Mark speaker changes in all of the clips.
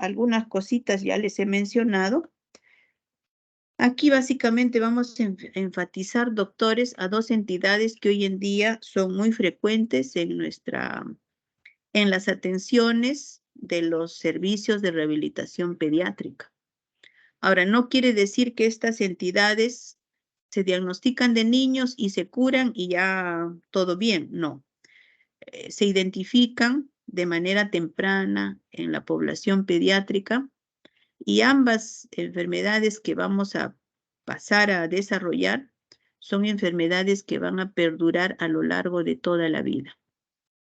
Speaker 1: algunas cositas ya les he mencionado. Aquí básicamente vamos a enfatizar, doctores, a dos entidades que hoy en día son muy frecuentes en las atenciones de los servicios de rehabilitación pediátrica. Ahora, no quiere decir que estas entidades se diagnostican de niños y se curan y ya todo bien, no. Se identifican de manera temprana en la población pediátrica y ambas enfermedades que vamos a pasar a desarrollar son enfermedades que van a perdurar a lo largo de toda la vida.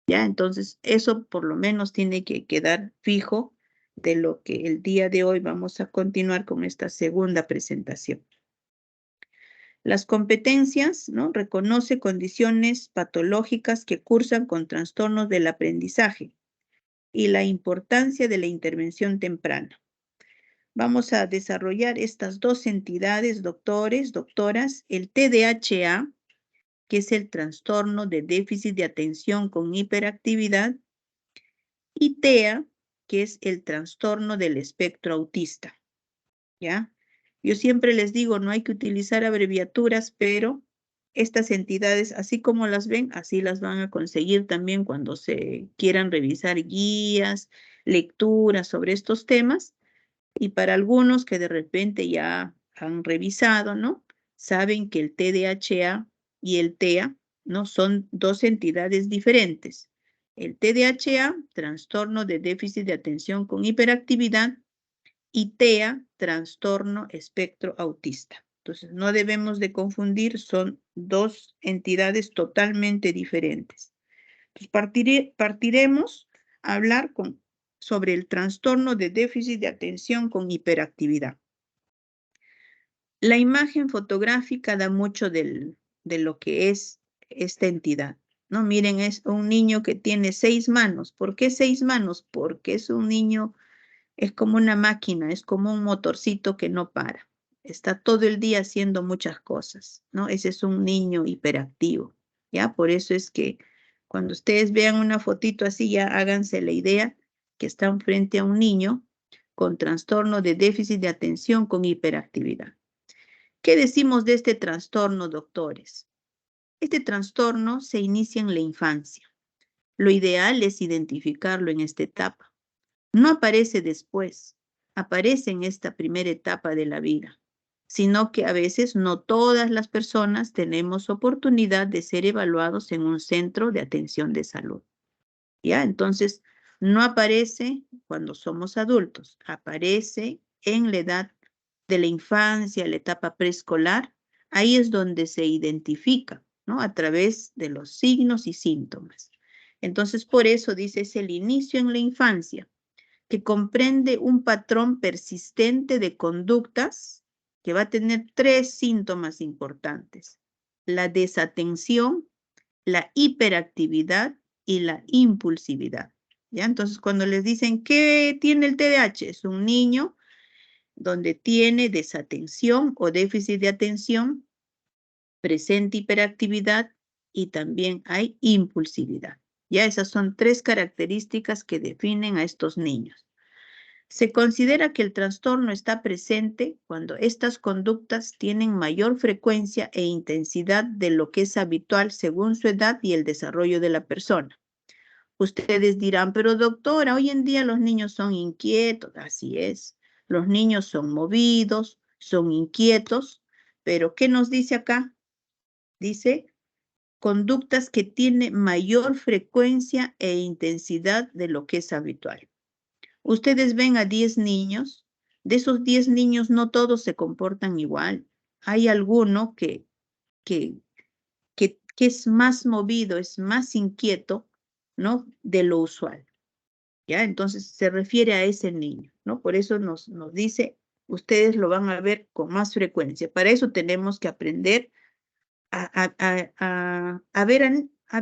Speaker 1: ¿Ya? Entonces, eso por lo menos tiene que quedar fijo de lo que el día de hoy vamos a continuar con esta segunda presentación. Las competencias, ¿no? Reconoce condiciones patológicas que cursan con trastornos del aprendizaje y la importancia de la intervención temprana. Vamos a desarrollar estas dos entidades, doctores, doctoras, el TDAH, que es el trastorno de déficit de atención con hiperactividad, y TEA, que es el trastorno del espectro autista. ¿Ya? Yo siempre les digo, no hay que utilizar abreviaturas, pero estas entidades, así como las ven, así las van a conseguir también cuando se quieran revisar guías, lecturas sobre estos temas. Y para algunos que de repente ya han revisado, ¿no? Saben que el TDAH y el TEA, ¿no? Son dos entidades diferentes. El TDAH, trastorno de déficit de atención con hiperactividad, y TEA, trastorno espectro autista. Entonces, no debemos de confundir, son dos entidades totalmente diferentes. Entonces, partiremos a hablar sobre el trastorno de déficit de atención con hiperactividad. La imagen fotográfica da mucho de lo que es esta entidad, ¿no? Miren, es un niño que tiene 6 manos. ¿Por qué 6 manos? Porque es un niño, es como una máquina, es como un motorcito que no para. Está todo el día haciendo muchas cosas, ¿no? Ese es un niño hiperactivo, ¿ya? Por eso es que cuando ustedes vean una fotito así, ya háganse la idea que están frente a un niño con trastorno de déficit de atención con hiperactividad. ¿Qué decimos de este trastorno, doctores? Este trastorno se inicia en la infancia. Lo ideal es identificarlo en esta etapa. No aparece después, aparece en esta primera etapa de la vida, sino que a veces no todas las personas tenemos oportunidad de ser evaluados en un centro de atención de salud. ¿Ya? Entonces, no aparece cuando somos adultos, aparece en la edad de la infancia, la etapa preescolar. Ahí es donde se identifica, ¿no? A través de los signos y síntomas. Entonces, por eso dice, es el inicio en la infancia, que comprende un patrón persistente de conductas que va a tener 3 síntomas importantes: la desatención, la hiperactividad y la impulsividad. ¿Ya? Entonces, cuando les dicen ¿qué tiene el TDAH? Es un niño donde tiene desatención o déficit de atención, presente hiperactividad y también hay impulsividad. Ya esas son 3 características que definen a estos niños. Se considera que el trastorno está presente cuando estas conductas tienen mayor frecuencia e intensidad de lo que es habitual según su edad y el desarrollo de la persona. Ustedes dirán, pero doctora, hoy en día los niños son inquietos. Así es, los niños son movidos, son inquietos, pero ¿qué nos dice acá? Dice, conductas que tienen mayor frecuencia e intensidad de lo que es habitual. Ustedes ven a 10 niños, de esos 10 niños no todos se comportan igual. Hay alguno que es más movido, es más inquieto, ¿no? De lo usual. ¿Ya? Entonces se refiere a ese niño, ¿no? Por eso nos dice, ustedes lo van a ver con más frecuencia. Para eso tenemos que aprender a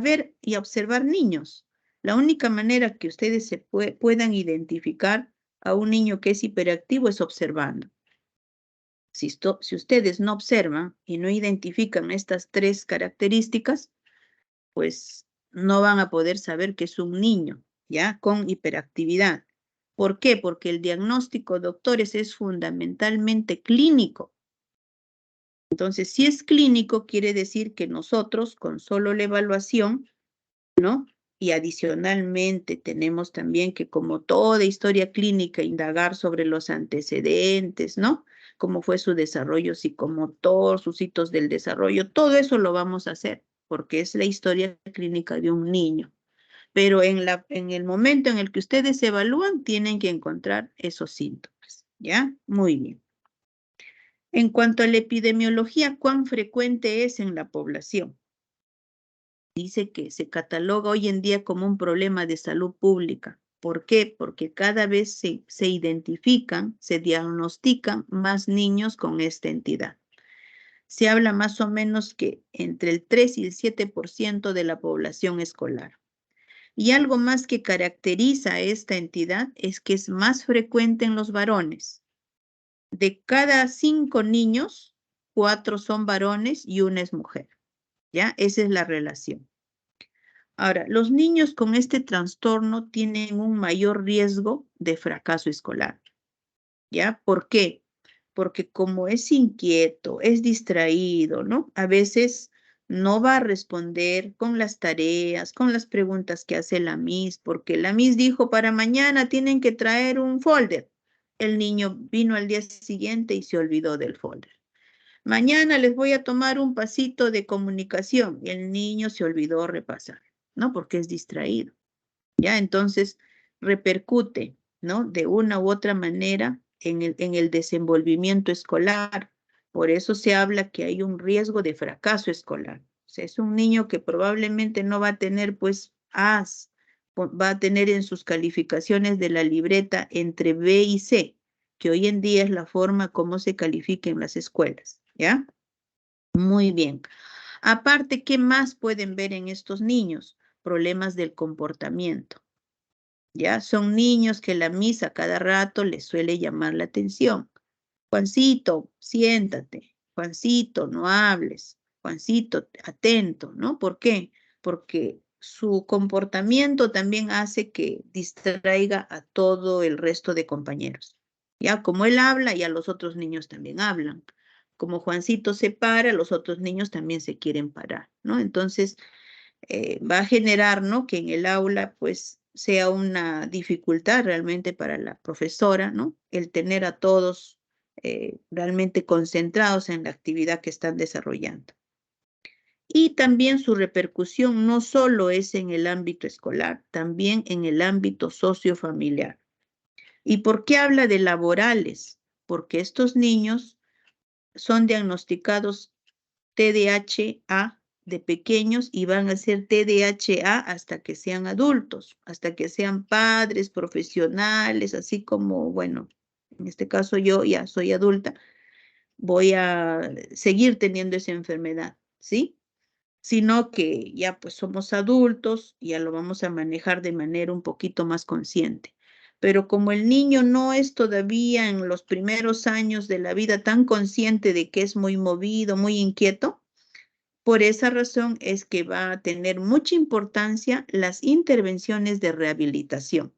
Speaker 1: ver y a observar niños. La única manera que ustedes se puedan identificar a un niño que es hiperactivo es observando. Si ustedes no observan y no identifican estas 3 características, pues no van a poder saber que es un niño, ¿ya? Con hiperactividad. ¿Por qué? Porque el diagnóstico, doctores, es fundamentalmente clínico. Entonces, si es clínico, quiere decir que nosotros, con solo la evaluación, ¿no? Y adicionalmente tenemos también que, como toda historia clínica, indagar sobre los antecedentes, ¿no? Cómo fue su desarrollo psicomotor, sus hitos del desarrollo, todo eso lo vamos a hacer, porque es la historia clínica de un niño. Pero en el momento en el que ustedes evalúan, tienen que encontrar esos síntomas, ¿ya? Muy bien. En cuanto a la epidemiología, ¿cuán frecuente es en la población? Dice que se cataloga hoy en día como un problema de salud pública. ¿Por qué? Porque cada vez se identifican, se diagnostican más niños con esta entidad. Se habla más o menos que entre el 3 y el 7% de la población escolar. Y algo más que caracteriza a esta entidad es que es más frecuente en los varones. De cada 5 niños, 4 son varones y 1 es mujer. ¿Ya? Esa es la relación. Ahora, los niños con este trastorno tienen un mayor riesgo de fracaso escolar. ¿Ya? ¿Por qué? Porque como es inquieto, es distraído, ¿no? A veces no va a responder con las tareas, con las preguntas que hace la Miss, porque la Miss dijo para mañana tienen que traer un folder. El niño vino al día siguiente y se olvidó del folder. Mañana les voy a tomar un pasito de comunicación y el niño se olvidó repasar, ¿no? Porque es distraído. ¿Ya? Entonces repercute, ¿no? De una u otra manera en el desenvolvimiento escolar. Por eso se habla que hay un riesgo de fracaso escolar. O sea, es un niño que probablemente no va a tener, pues, As, va a tener en sus calificaciones de la libreta entre B y C, que hoy en día es la forma como se califica en las escuelas, ¿ya? Muy bien. Aparte, ¿qué más pueden ver en estos niños? Problemas del comportamiento. ¿Ya? Son niños que la misa cada rato les suele llamar la atención. Juancito, siéntate. Juancito, no hables. Juancito, atento, ¿no? ¿Por qué? Porque su comportamiento también hace que distraiga a todo el resto de compañeros. Ya, como él habla, ya los otros niños también hablan. Como Juancito se para, los otros niños también se quieren parar, ¿no? Entonces, va a generar, ¿no? Que en el aula, pues, sea una dificultad realmente para la profesora, ¿no? El tener a todos realmente concentrados en la actividad que están desarrollando. Y también su repercusión no solo es en el ámbito escolar, también en el ámbito sociofamiliar. ¿Y por qué habla de laborales? Porque estos niños son diagnosticados TDAH de pequeños y van a ser TDAH hasta que sean adultos, hasta que sean padres, profesionales, así como, bueno, en este caso yo ya soy adulta, voy a seguir teniendo esa enfermedad, ¿sí? Sino que ya pues somos adultos, ya lo vamos a manejar de manera un poquito más consciente. Pero como el niño no es todavía en los primeros años de la vida tan consciente de que es muy movido, muy inquieto, por esa razón es que va a tener mucha importancia las intervenciones de rehabilitación,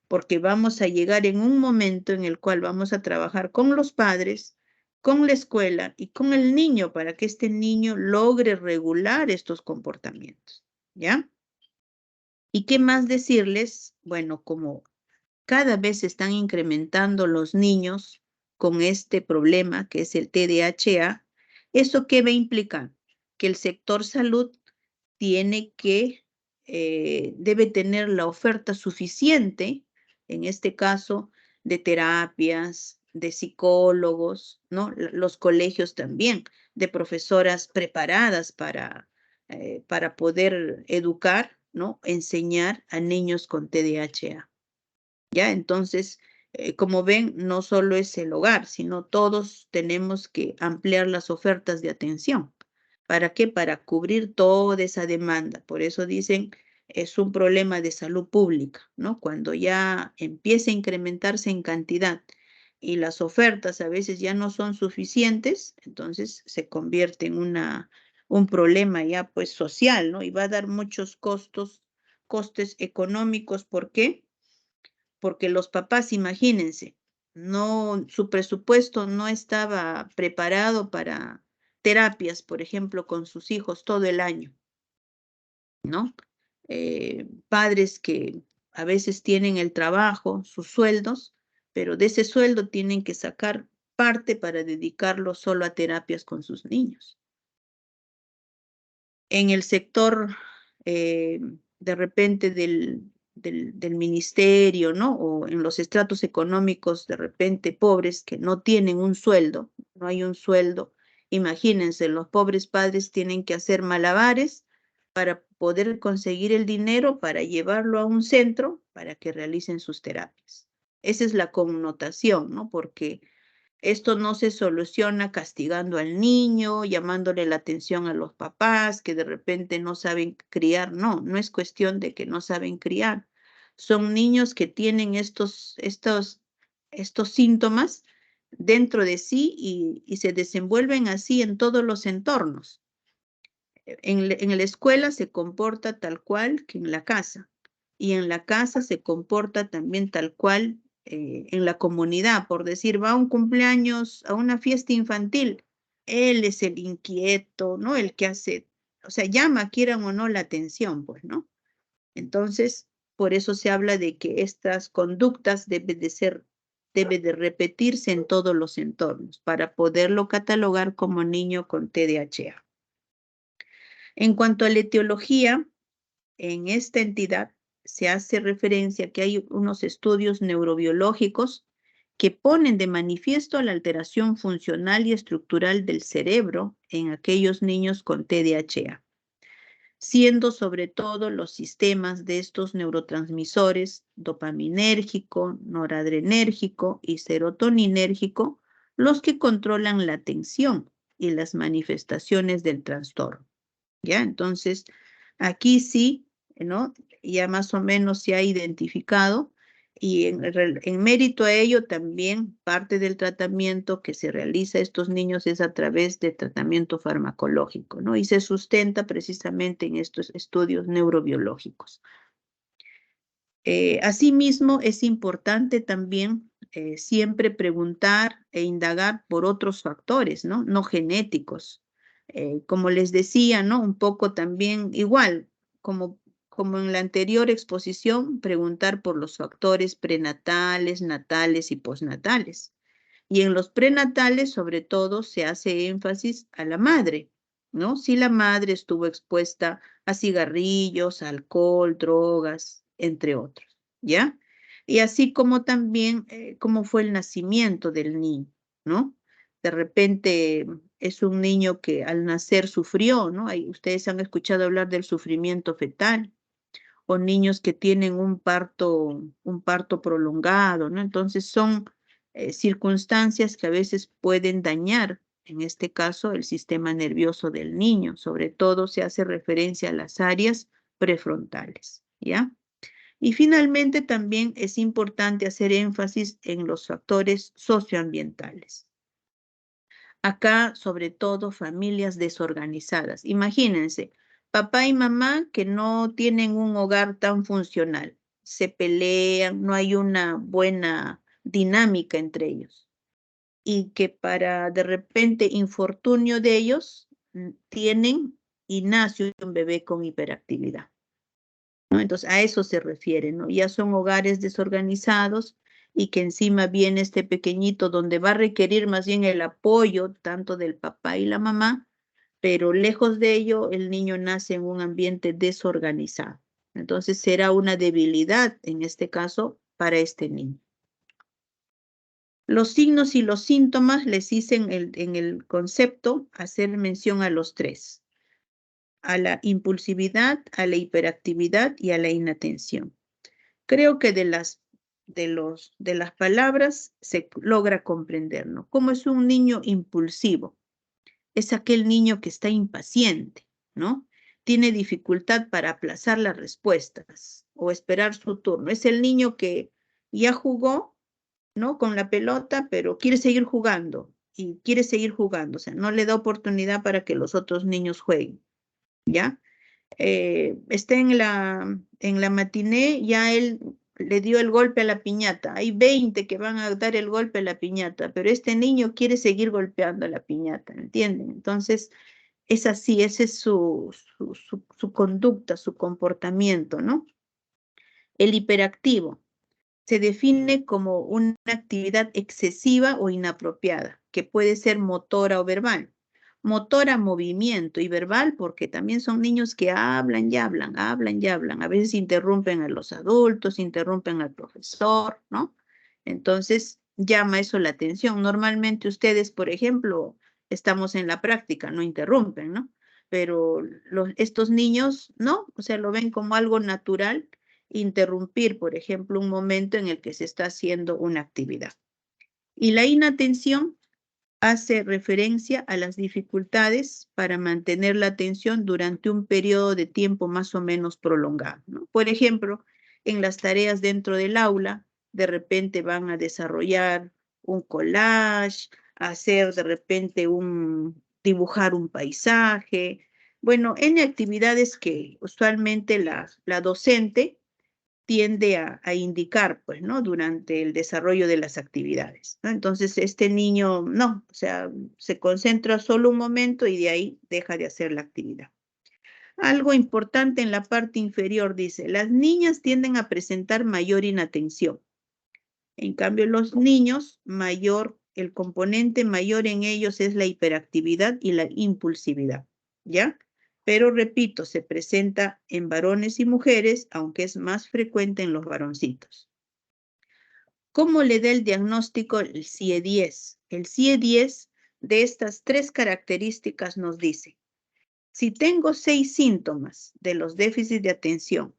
Speaker 1: porque vamos a llegar en un momento en el cual vamos a trabajar con los padres, con la escuela y con el niño para que este niño logre regular estos comportamientos, ¿ya? ¿Y qué más decirles? Bueno, como cada vez se están incrementando los niños con este problema que es el TDAH, ¿eso qué va a implicar? Que el sector salud debe tener la oferta suficiente, en este caso, de terapias, de psicólogos, ¿no? Los colegios también, de profesoras preparadas para poder educar, ¿no? Enseñar a niños con TDAH. ¿Ya? Entonces, como ven, no solo es el hogar, sino todos tenemos que ampliar las ofertas de atención. ¿Para qué? Para cubrir toda esa demanda. Por eso dicen, es un problema de salud pública, ¿no? Cuando ya empieza a incrementarse en cantidad y las ofertas a veces ya no son suficientes, entonces se convierte en un problema ya pues social, ¿no? Y va a dar muchos costes económicos. ¿Por qué? porque los papás, imagínense, su presupuesto no estaba preparado para terapias, por ejemplo, con sus hijos todo el año, ¿no? Padres que a veces tienen el trabajo, sus sueldos, pero de ese sueldo tienen que sacar parte para dedicarlo solo a terapias con sus niños. En el sector, de repente, del ministerio, ¿no? O en los estratos económicos, de repente, pobres que no tienen un sueldo, no hay un sueldo. Imagínense, los pobres padres tienen que hacer malabares para poder conseguir el dinero para llevarlo a un centro para que realicen sus terapias. Esa es la connotación, ¿no? Porque esto no se soluciona castigando al niño, llamándole la atención a los papás que de repente no saben criar. No, no es cuestión de que no saben criar. Son niños que tienen estos síntomas dentro de sí y se desenvuelven así en todos los entornos. En la escuela se comporta tal cual que en la casa, y en la casa se comporta también tal cual en la comunidad. Por decir, va a un cumpleaños, a una fiesta infantil, él es el inquieto, ¿no? El que hace, o sea, llama, quieran o no, la atención, pues, ¿no? Entonces, por eso se habla de que estas conductas debe de repetirse en todos los entornos para poderlo catalogar como niño con TDAH. En cuanto a la etiología, en esta entidad se hace referencia que hay unos estudios neurobiológicos que ponen de manifiesto la alteración funcional y estructural del cerebro en aquellos niños con TDAH, siendo sobre todo los sistemas de estos neurotransmisores dopaminérgico, noradrenérgico y serotoninérgico los que controlan la atención y las manifestaciones del trastorno. ¿Ya? Entonces, aquí sí, ¿no? Ya más o menos se ha identificado y en mérito a ello también parte del tratamiento que se realiza a estos niños es a través de tratamiento farmacológico, ¿no? Y se sustenta precisamente en estos estudios neurobiológicos. Asimismo, es importante también siempre preguntar e indagar por otros factores, ¿no? No genéticos. Como les decía, ¿no? Un poco también igual, como en la anterior exposición, preguntar por los factores prenatales, natales y postnatales. Y en los prenatales, sobre todo, se hace énfasis a la madre, ¿no? Si la madre estuvo expuesta a cigarrillos, alcohol, drogas, entre otros, ¿ya? Y así como también cómo fue el nacimiento del niño, ¿no? De repente es un niño que al nacer sufrió, ¿no? Ustedes han escuchado hablar del sufrimiento fetal o niños que tienen un parto prolongado, ¿no? Entonces son circunstancias que a veces pueden dañar, en este caso, el sistema nervioso del niño. Sobre todo se hace referencia a las áreas prefrontales, ¿ya? Y finalmente también es importante hacer énfasis en los factores socioambientales. Acá, sobre todo, familias desorganizadas. Imagínense, papá y mamá que no tienen un hogar tan funcional, se pelean, no hay una buena dinámica entre ellos. Y que para de repente infortunio de ellos tienen y nace un bebé con hiperactividad, ¿no? Entonces, a eso se refiere, ¿no? Ya son hogares desorganizados y que encima viene este pequeñito donde va a requerir más bien el apoyo tanto del papá y la mamá, pero lejos de ello, el niño nace en un ambiente desorganizado. Entonces, será una debilidad en este caso para este niño. Los signos y los síntomas les hice en el concepto hacer mención a los tres: a la impulsividad, a la hiperactividad y a la inatención. Creo que de las palabras se logra comprender, ¿no? ¿Cómo es un niño impulsivo? Es aquel niño que está impaciente, ¿no? Tiene dificultad para aplazar las respuestas o esperar su turno. Es el niño que ya jugó, ¿no? Con la pelota, pero quiere seguir jugando y quiere seguir jugando. O sea, no le da oportunidad para que los otros niños jueguen, ¿ya? Está en la matiné, ya él le dio el golpe a la piñata. Hay 20 que van a dar el golpe a la piñata, pero este niño quiere seguir golpeando a la piñata, ¿entienden? Entonces, es así, ese es su conducta, su comportamiento, ¿no? El hiperactivo se define como una actividad excesiva o inapropiada, que puede ser motora o verbal. Motora, movimiento, y verbal, porque también son niños que hablan y hablan, hablan y hablan. A veces interrumpen a los adultos, interrumpen al profesor, ¿no? Entonces, llama eso la atención. Normalmente ustedes, por ejemplo, estamos en la práctica, no interrumpen, ¿no? Pero estos niños, no, o sea, lo ven como algo natural interrumpir, por ejemplo, un momento en el que se está haciendo una actividad. Y la inatención hace referencia a las dificultades para mantener la atención durante un periodo de tiempo más o menos prolongado, ¿no? Por ejemplo, en las tareas dentro del aula, de repente van a desarrollar un collage, hacer de repente dibujar un paisaje. Bueno, en actividades que usualmente la docente tiende a indicar, pues, ¿no? Durante el desarrollo de las actividades, ¿no? Entonces, este niño, no, o sea, se concentra solo un momento y de ahí deja de hacer la actividad. Algo importante en la parte inferior dice, las niñas tienden a presentar mayor inatención. En cambio, los niños, el componente mayor en ellos es la hiperactividad y la impulsividad, ¿ya? Pero repito, se presenta en varones y mujeres, aunque es más frecuente en los varoncitos. ¿Cómo le da el diagnóstico el CIE-10? El CIE-10 de estas 3 características nos dice, si tengo 6 síntomas de los déficits de atención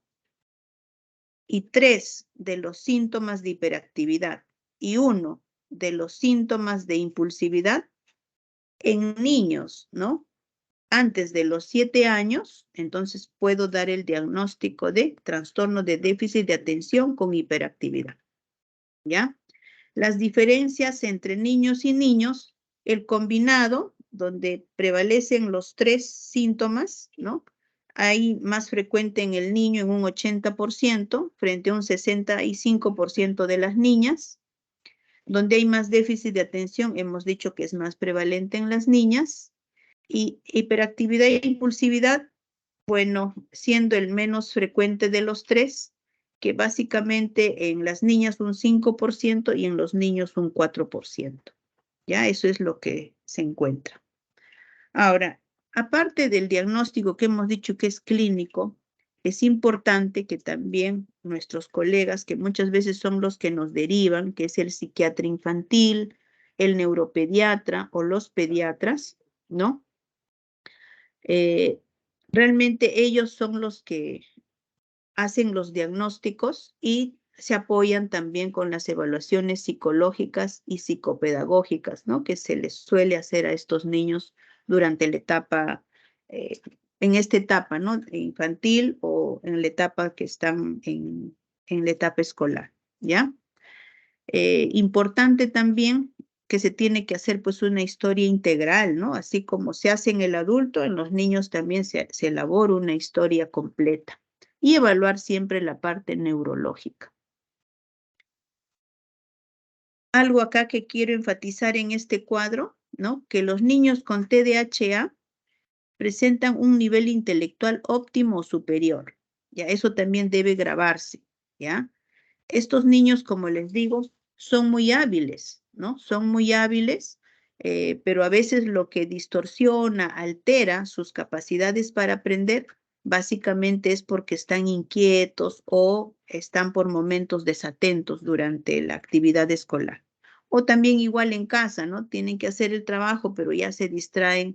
Speaker 1: y 3 de los síntomas de hiperactividad y 1 de los síntomas de impulsividad, en niños, ¿no? Antes de los 7 años, entonces puedo dar el diagnóstico de trastorno de déficit de atención con hiperactividad, ¿ya? Las diferencias entre niños y niños, el combinado, donde prevalecen los 3 síntomas, ¿no? Hay más frecuente en el niño en un 80% frente a un 65% de las niñas. Donde hay más déficit de atención, hemos dicho que es más prevalente en las niñas. Y hiperactividad e impulsividad, bueno, siendo el menos frecuente de los 3, que básicamente en las niñas un 5% y en los niños un 4%. Ya, eso es lo que se encuentra. Ahora, aparte del diagnóstico que hemos dicho que es clínico, es importante que también nuestros colegas, que muchas veces son los que nos derivan, que es el psiquiatra infantil, el neuropediatra o los pediatras, ¿no? Realmente ellos son los que hacen los diagnósticos y se apoyan también con las evaluaciones psicológicas y psicopedagógicas, ¿no? Que se les suele hacer a estos niños durante la etapa, en esta etapa, ¿no? Infantil o en la etapa que están en la etapa escolar, ¿ya? Importante también que se tiene que hacer pues una historia integral, ¿no? Así como se hace en el adulto, en los niños también se elabora una historia completa y evaluar siempre la parte neurológica. Algo acá que quiero enfatizar en este cuadro, ¿no? Que los niños con TDAH presentan un nivel intelectual óptimo o superior. Ya, eso también debe grabarse, ¿ya? Estos niños, como les digo, son muy hábiles, ¿no? Son muy hábiles, pero a veces lo que distorsiona, altera sus capacidades para aprender, básicamente es porque están inquietos o están por momentos desatentos durante la actividad escolar. O también igual en casa, ¿no? Tienen que hacer el trabajo, pero ya se distraen,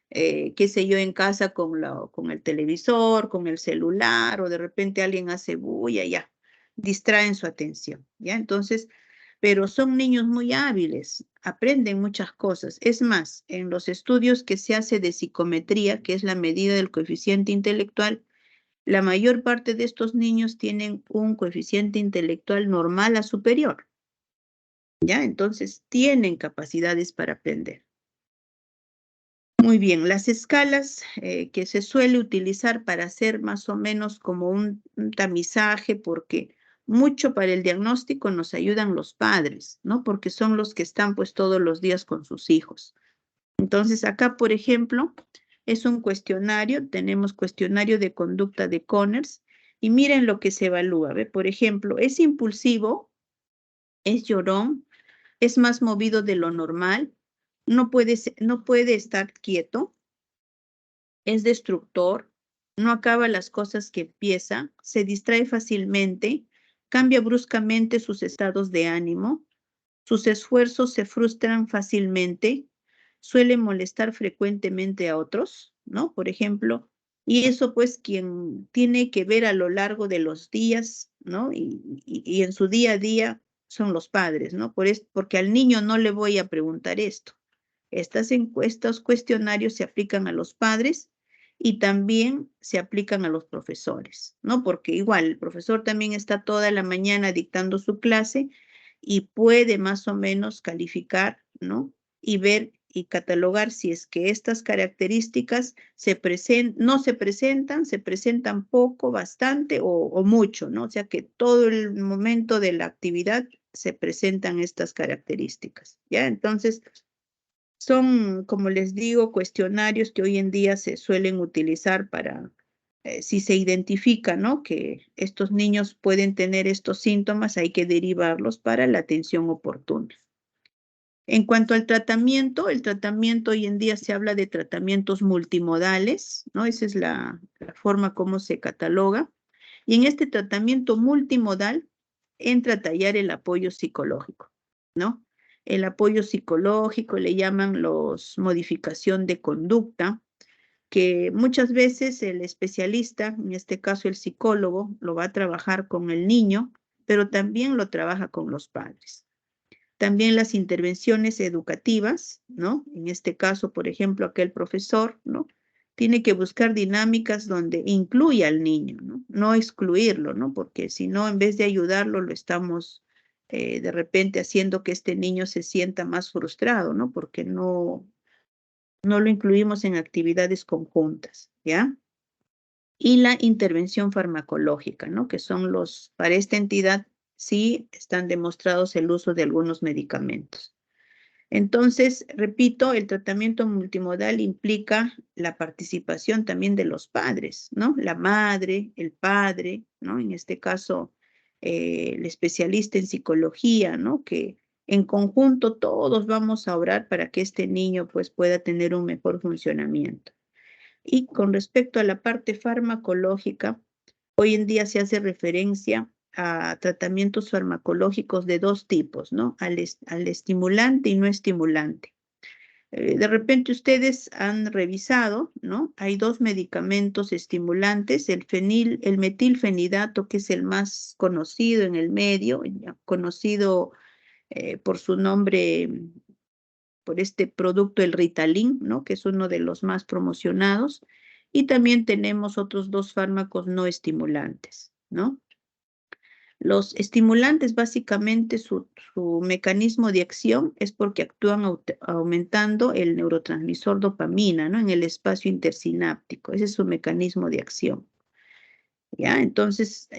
Speaker 1: qué sé yo, en casa con el televisor, con el celular, o de repente alguien hace bulla, ya distraen su atención, ¿ya? Entonces, pero son niños muy hábiles, aprenden muchas cosas. Es más, en los estudios que se hace de psicometría, que es la medida del coeficiente intelectual, la mayor parte de estos niños tienen un coeficiente intelectual normal a superior, ¿ya? Entonces, tienen capacidades para aprender. Muy bien, las escalas que se suele utilizar para hacer más o menos como un tamizaje, porque mucho para el diagnóstico nos ayudan los padres, ¿no? Porque son los que están pues todos los días con sus hijos. Entonces acá, por ejemplo, es un cuestionario, tenemos cuestionario de conducta de Conners y miren lo que se evalúa, ¿ve? Por ejemplo, es impulsivo, es llorón, es más movido de lo normal, no puede estar quieto, es destructor, no acaba las cosas que empieza, se distrae fácilmente, cambia bruscamente sus estados de ánimo, sus esfuerzos se frustran fácilmente, suele molestar frecuentemente a otros, ¿no? Por ejemplo, y eso pues quien tiene que ver a lo largo de los días, ¿no? Y en su día a día son los padres, ¿no? Porque al niño no le voy a preguntar esto. Estos cuestionarios se aplican a los padres y también se aplican a los profesores, ¿no? Porque igual el profesor también está toda la mañana dictando su clase y puede más o menos calificar, ¿no? Y ver y catalogar si es que estas características no se presentan poco, bastante o mucho, ¿no? O sea que todo el momento de la actividad se presentan estas características, ¿ya? Entonces, son, como les digo, cuestionarios que hoy en día se suelen utilizar para, si se identifica, ¿no? Que estos niños pueden tener estos síntomas, hay que derivarlos para la atención oportuna. En cuanto al tratamiento, el tratamiento hoy en día se habla de tratamientos multimodales, ¿no? Esa es la forma como se cataloga. Y en este tratamiento multimodal entra a tallar el apoyo psicológico, ¿no? El apoyo psicológico le llaman los modificación de conducta, que muchas veces el especialista, en este caso el psicólogo, lo va a trabajar con el niño, pero también lo trabaja con los padres. También las intervenciones educativas, ¿no? En este caso, por ejemplo, aquel profesor, ¿no? Tiene que buscar dinámicas donde incluya al niño, ¿no? No excluirlo, ¿no? Porque si no, en vez de ayudarlo, lo estamos de repente haciendo que este niño se sienta más frustrado, ¿no? Porque no lo incluimos en actividades conjuntas, ¿ya? Y la intervención farmacológica, ¿no? Que son para esta entidad sí están demostrados el uso de algunos medicamentos. Entonces, repito, el tratamiento multimodal implica la participación también de los padres, ¿no? La madre, el padre, ¿no? En este caso, el especialista en psicología, ¿no? Que en conjunto todos vamos a orar para que este niño pues pueda tener un mejor funcionamiento. Y con respecto a la parte farmacológica, hoy en día se hace referencia a tratamientos farmacológicos de dos tipos, ¿no? Al estimulante y no estimulante. De repente ustedes han revisado, ¿no? Hay dos medicamentos estimulantes, el metilfenidato, que es el más conocido en el medio, conocido por su nombre, por este producto, el Ritalin, ¿no? Que es uno de los más promocionados. Y también tenemos otros dos fármacos no estimulantes, ¿no? Los estimulantes, básicamente, su mecanismo de acción es porque actúan aumentando el neurotransmisor dopamina, ¿no? En el espacio intersináptico. Ese es su mecanismo de acción, ¿ya? Entonces,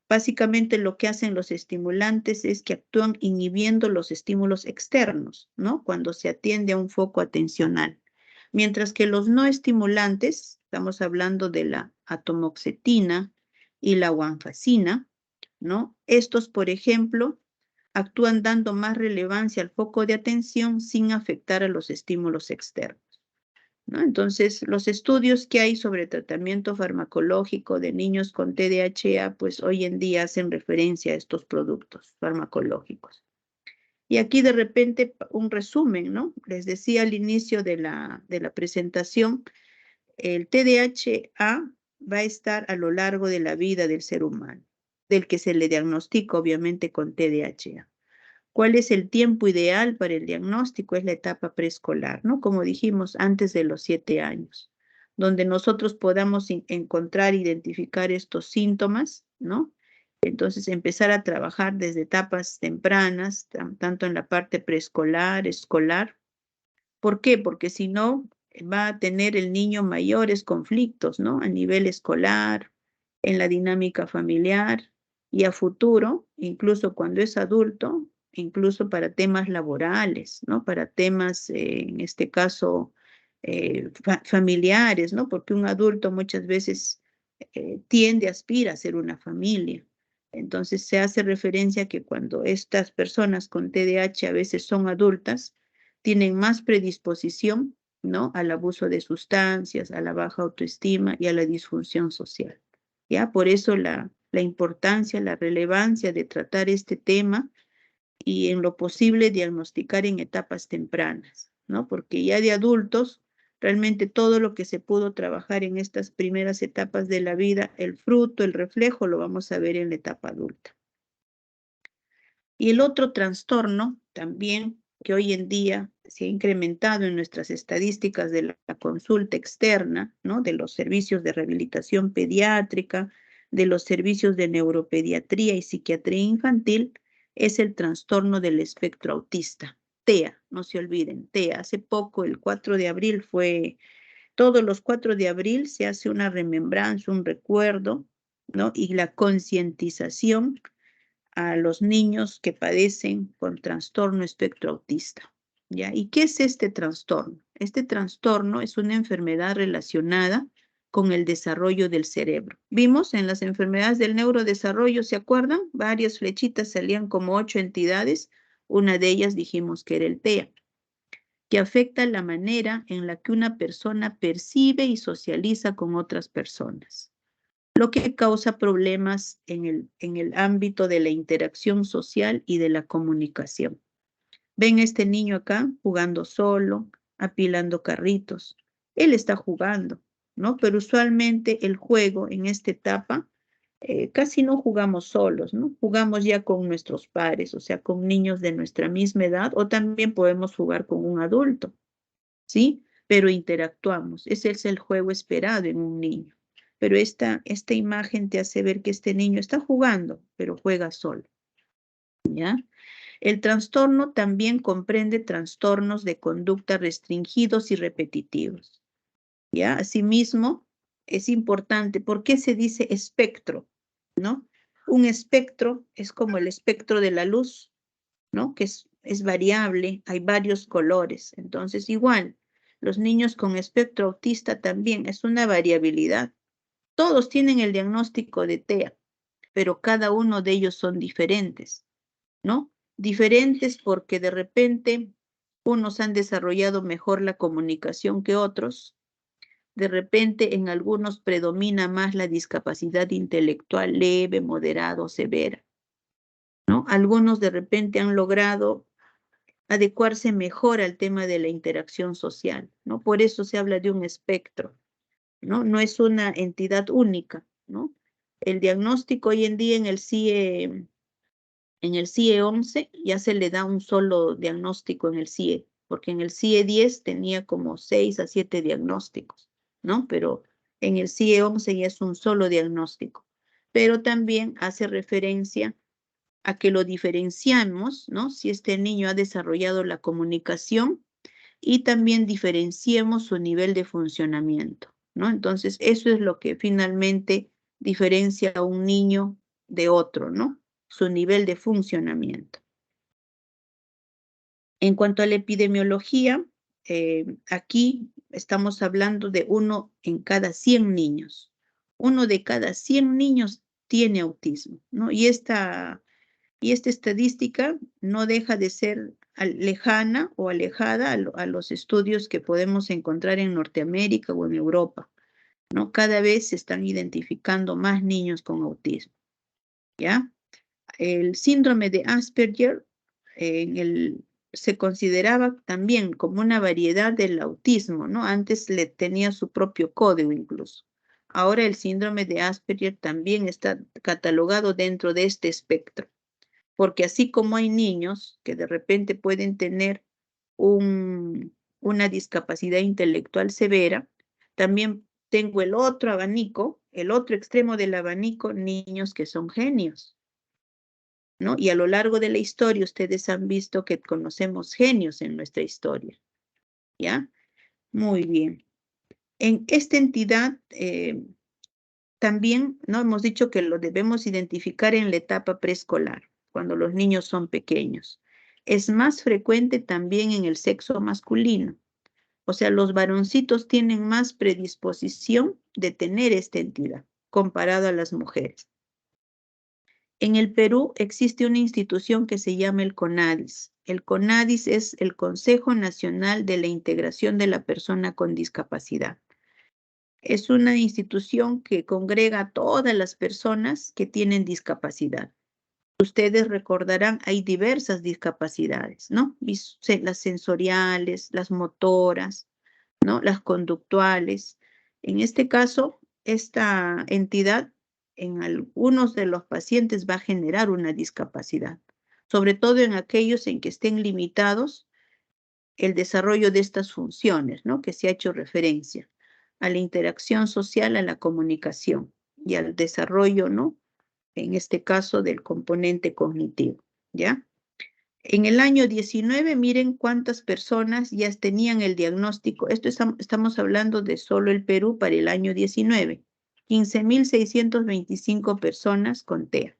Speaker 1: básicamente lo que hacen los estimulantes es que actúan inhibiendo los estímulos externos, ¿no? Cuando se atiende a un foco atencional. Mientras que los no estimulantes, estamos hablando de la atomoxetina y la guanfacina, ¿no? Estos, por ejemplo, actúan dando más relevancia al foco de atención sin afectar a los estímulos externos, ¿no? Entonces, los estudios que hay sobre tratamiento farmacológico de niños con TDAH, pues hoy en día hacen referencia a estos productos farmacológicos. Y aquí de repente un resumen, ¿no? Les decía al inicio de la presentación, el TDAH va a estar a lo largo de la vida del ser humano, del que se le diagnostica obviamente con TDAH. ¿Cuál es el tiempo ideal para el diagnóstico? Es la etapa preescolar, ¿no? Como dijimos, antes de los 7 años, donde nosotros podamos encontrar, identificar estos síntomas, ¿no? Entonces, empezar a trabajar desde etapas tempranas, tanto en la parte preescolar, escolar. ¿Por qué? Porque si no, va a tener el niño mayores conflictos, ¿no? A nivel escolar, en la dinámica familiar, y a futuro, incluso cuando es adulto, incluso para temas laborales, ¿no? Para temas, en este caso, familiares, ¿no? Porque un adulto muchas veces aspira a ser una familia. Entonces se hace referencia que cuando estas personas con TDAH a veces son adultas, tienen más predisposición, ¿no? Al abuso de sustancias, a la baja autoestima y a la disfunción social. ¿Ya? Por eso la importancia, la relevancia de tratar este tema y en lo posible diagnosticar en etapas tempranas, ¿no? Porque ya de adultos, realmente todo lo que se pudo trabajar en estas primeras etapas de la vida, el fruto, el reflejo, lo vamos a ver en la etapa adulta. Y el otro trastorno también que hoy en día se ha incrementado en nuestras estadísticas de la consulta externa, ¿no? De los servicios de rehabilitación pediátrica, de los servicios de neuropediatría y psiquiatría infantil, es el trastorno del espectro autista. TEA, no se olviden, TEA. Hace poco, el 4 de abril todos los 4 de abril se hace una remembranza, un recuerdo, ¿no? Y la concientización a los niños que padecen con trastorno espectro autista. ¿Ya? ¿Y qué es este trastorno? Este trastorno es una enfermedad relacionada con el desarrollo del cerebro. Vimos en las enfermedades del neurodesarrollo, ¿se acuerdan? Varias flechitas salían como 8 entidades. Una de ellas dijimos que era el TEA, que afecta la manera en la que una persona percibe y socializa con otras personas, lo que causa problemas en el ámbito de la interacción social y de la comunicación. Ven este niño acá jugando solo, apilando carritos. Él está jugando, ¿no? Pero usualmente el juego en esta etapa casi no jugamos solos, ¿no? Jugamos ya con nuestros pares, o sea, con niños de nuestra misma edad, o también podemos jugar con un adulto, ¿sí? Pero interactuamos. Ese es el juego esperado en un niño. Pero esta imagen te hace ver que este niño está jugando, pero juega solo, ¿ya? El trastorno también comprende trastornos de conducta restringidos y repetitivos, ¿ya? Asimismo, es importante, ¿por qué se dice espectro, no? Un espectro es como el espectro de la luz, ¿no? Que es variable, hay varios colores. Entonces, igual, los niños con espectro autista también es una variabilidad. Todos tienen el diagnóstico de TEA, pero cada uno de ellos son diferentes, ¿no? Diferentes porque de repente unos han desarrollado mejor la comunicación que otros. De repente en algunos predomina más la discapacidad intelectual leve, moderada o severa, ¿no? Algunos de repente han logrado adecuarse mejor al tema de la interacción social, ¿no? Por eso se habla de un espectro, ¿no? No es una entidad única, ¿no? El diagnóstico hoy en día en el CIE 11 ya se le da un solo diagnóstico en el CIE, porque en el CIE 10 tenía como 6 a 7 diagnósticos, ¿no? Pero en el CIE 11 ya es un solo diagnóstico. Pero también hace referencia a que lo diferenciamos, ¿no? Si este niño ha desarrollado la comunicación y también diferenciemos su nivel de funcionamiento, ¿no? Entonces, eso es lo que finalmente diferencia a un niño de otro, ¿no? Su nivel de funcionamiento. En cuanto a la epidemiología, aquí estamos hablando de 1 en cada 100 niños. 1 de cada 100 niños tiene autismo, ¿no? Y esta estadística no deja de ser lejana o alejada a los estudios que podemos encontrar en Norteamérica o en Europa, ¿no? Cada vez se están identificando más niños con autismo, ¿ya? El síndrome de Asperger se consideraba también como una variedad del autismo, ¿no? Antes le tenía su propio código incluso. Ahora el síndrome de Asperger también está catalogado dentro de este espectro, porque así como hay niños que de repente pueden tener una discapacidad intelectual severa, también tengo el otro abanico, el otro extremo del abanico, niños que son genios, ¿no? Y a lo largo de la historia ustedes han visto que conocemos genios en nuestra historia, ¿ya? Muy bien. En esta entidad también, ¿no? Hemos dicho que lo debemos identificar en la etapa preescolar, cuando los niños son pequeños. Es más frecuente también en el sexo masculino. O sea, los varoncitos tienen más predisposición de tener esta entidad comparado a las mujeres. En el Perú existe una institución que se llama el CONADIS. El CONADIS es el Consejo Nacional de la Integración de la Persona con Discapacidad. Es una institución que congrega a todas las personas que tienen discapacidad. Ustedes recordarán, hay diversas discapacidades, ¿no? Las sensoriales, las motoras, ¿no? Las conductuales. En este caso, esta entidad en algunos de los pacientes va a generar una discapacidad, sobre todo en aquellos en que estén limitados el desarrollo de estas funciones, ¿no? Que se ha hecho referencia a la interacción social, a la comunicación y al desarrollo, ¿no? En este caso del componente cognitivo, ¿ya? En el año 19, miren cuántas personas ya tenían el diagnóstico. Esto estamos hablando de solo el Perú para el año 19. 15.625 personas con TEA.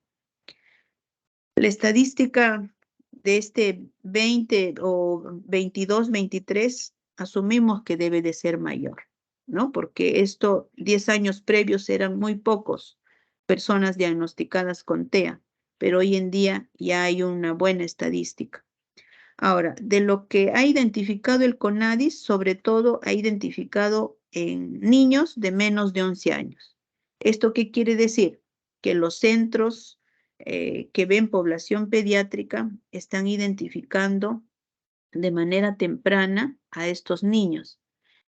Speaker 1: La estadística de este 20 o 22, 23, asumimos que debe de ser mayor, ¿no? Porque 10 años previos eran muy pocos personas diagnosticadas con TEA, pero hoy en día ya hay una buena estadística. Ahora, de lo que ha identificado el CONADIS, sobre todo ha identificado en niños de menos de 11 años. ¿Esto qué quiere decir? Que los centros que ven población pediátrica están identificando de manera temprana a estos niños.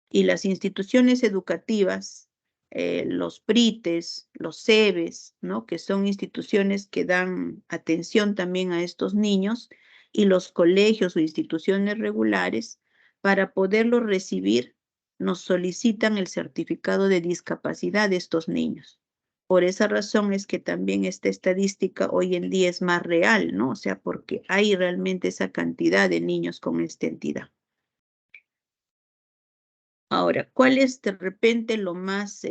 Speaker 1: Y las instituciones educativas, los PRITES, los CEBES, ¿no? Que son instituciones que dan atención también a estos niños, y los colegios o instituciones regulares, para poderlos recibir, nos solicitan el certificado de discapacidad de estos niños. Por esa razón es que también esta estadística hoy en día es más real, ¿no? O sea, porque hay realmente esa cantidad de niños con esta entidad. Ahora, ¿cuál es de repente lo más,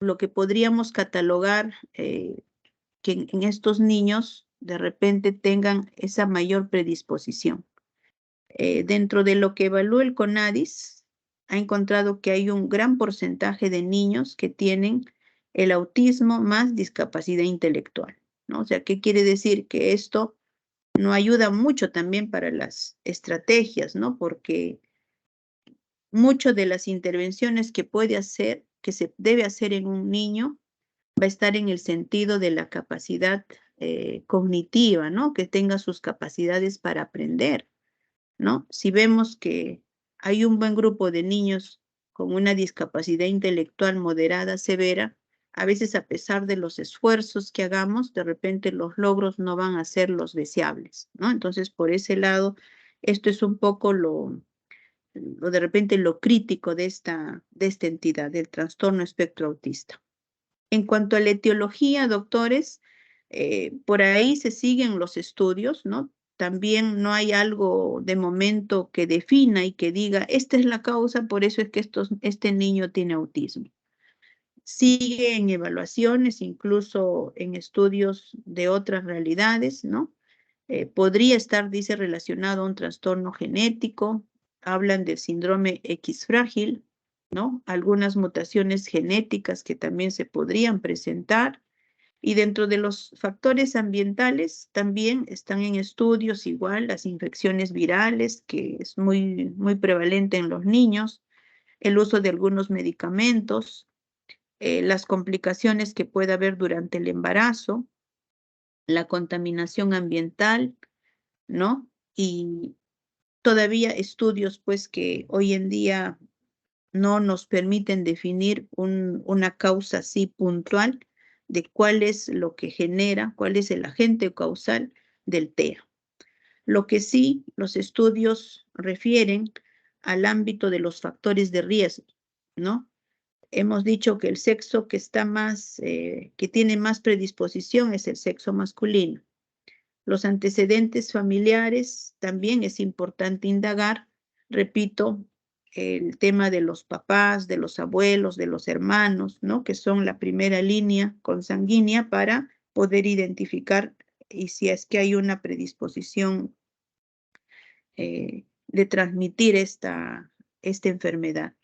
Speaker 1: lo que podríamos catalogar que en estos niños de repente tengan esa mayor predisposición? Dentro de lo que evalúa el CONADIS, ha encontrado que hay un gran porcentaje de niños que tienen el autismo más discapacidad intelectual, ¿no? O sea, ¿qué quiere decir? Que esto no ayuda mucho también para las estrategias, ¿no? Porque muchas de las intervenciones que puede hacer, que se debe hacer en un niño, va a estar en el sentido de la capacidad cognitiva, ¿no? Que tenga sus capacidades para aprender, ¿no? Si vemos que hay un buen grupo de niños con una discapacidad intelectual moderada, severa, a veces a pesar de los esfuerzos que hagamos, de repente los logros no van a ser los deseables, ¿no? Entonces, por ese lado, esto es un poco o de repente lo crítico de esta entidad, del trastorno espectro autista. En cuanto a la etiología, doctores, por ahí se siguen los estudios, ¿no? También no hay algo de momento que defina y que diga, esta es la causa, por eso es que este niño tiene autismo. Sigue en evaluaciones, incluso en estudios de otras realidades, ¿no? Podría estar, dice, relacionado a un trastorno genético. Hablan del síndrome X frágil, ¿no? Algunas mutaciones genéticas que también se podrían presentar. Y dentro de los factores ambientales también están en estudios igual las infecciones virales, que es muy, muy prevalente en los niños, el uso de algunos medicamentos, las complicaciones que puede haber durante el embarazo, la contaminación ambiental, ¿no? Y todavía estudios, pues, que hoy en día no nos permiten definir una causa así puntual de cuál es lo que genera, cuál es el agente causal del TEA. Lo que sí los estudios refieren al ámbito de los factores de riesgo, ¿no? Hemos dicho que el sexo que está más, que tiene más predisposición es el sexo masculino. Los antecedentes familiares también es importante indagar, repito, el tema de los papás, de los abuelos, de los hermanos, ¿no? Que son la primera línea consanguínea para poder identificar y si es que hay una predisposición de transmitir esta enfermedad.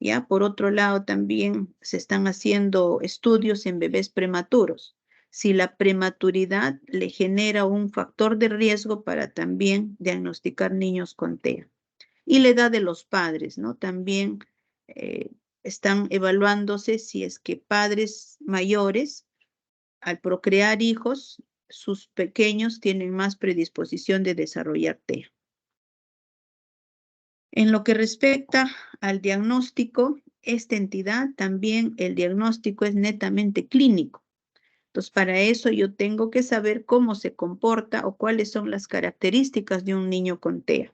Speaker 1: ¿Ya? Por otro lado, también se están haciendo estudios en bebés prematuros. Si la prematuridad le genera un factor de riesgo para también diagnosticar niños con TEA. Y la edad de los padres, ¿no? También están evaluándose si es que padres mayores, al procrear hijos, sus pequeños tienen más predisposición de desarrollar TEA. En lo que respecta al diagnóstico, esta entidad también el diagnóstico es netamente clínico. Entonces, para eso yo tengo que saber cómo se comporta o cuáles son las características de un niño con TEA,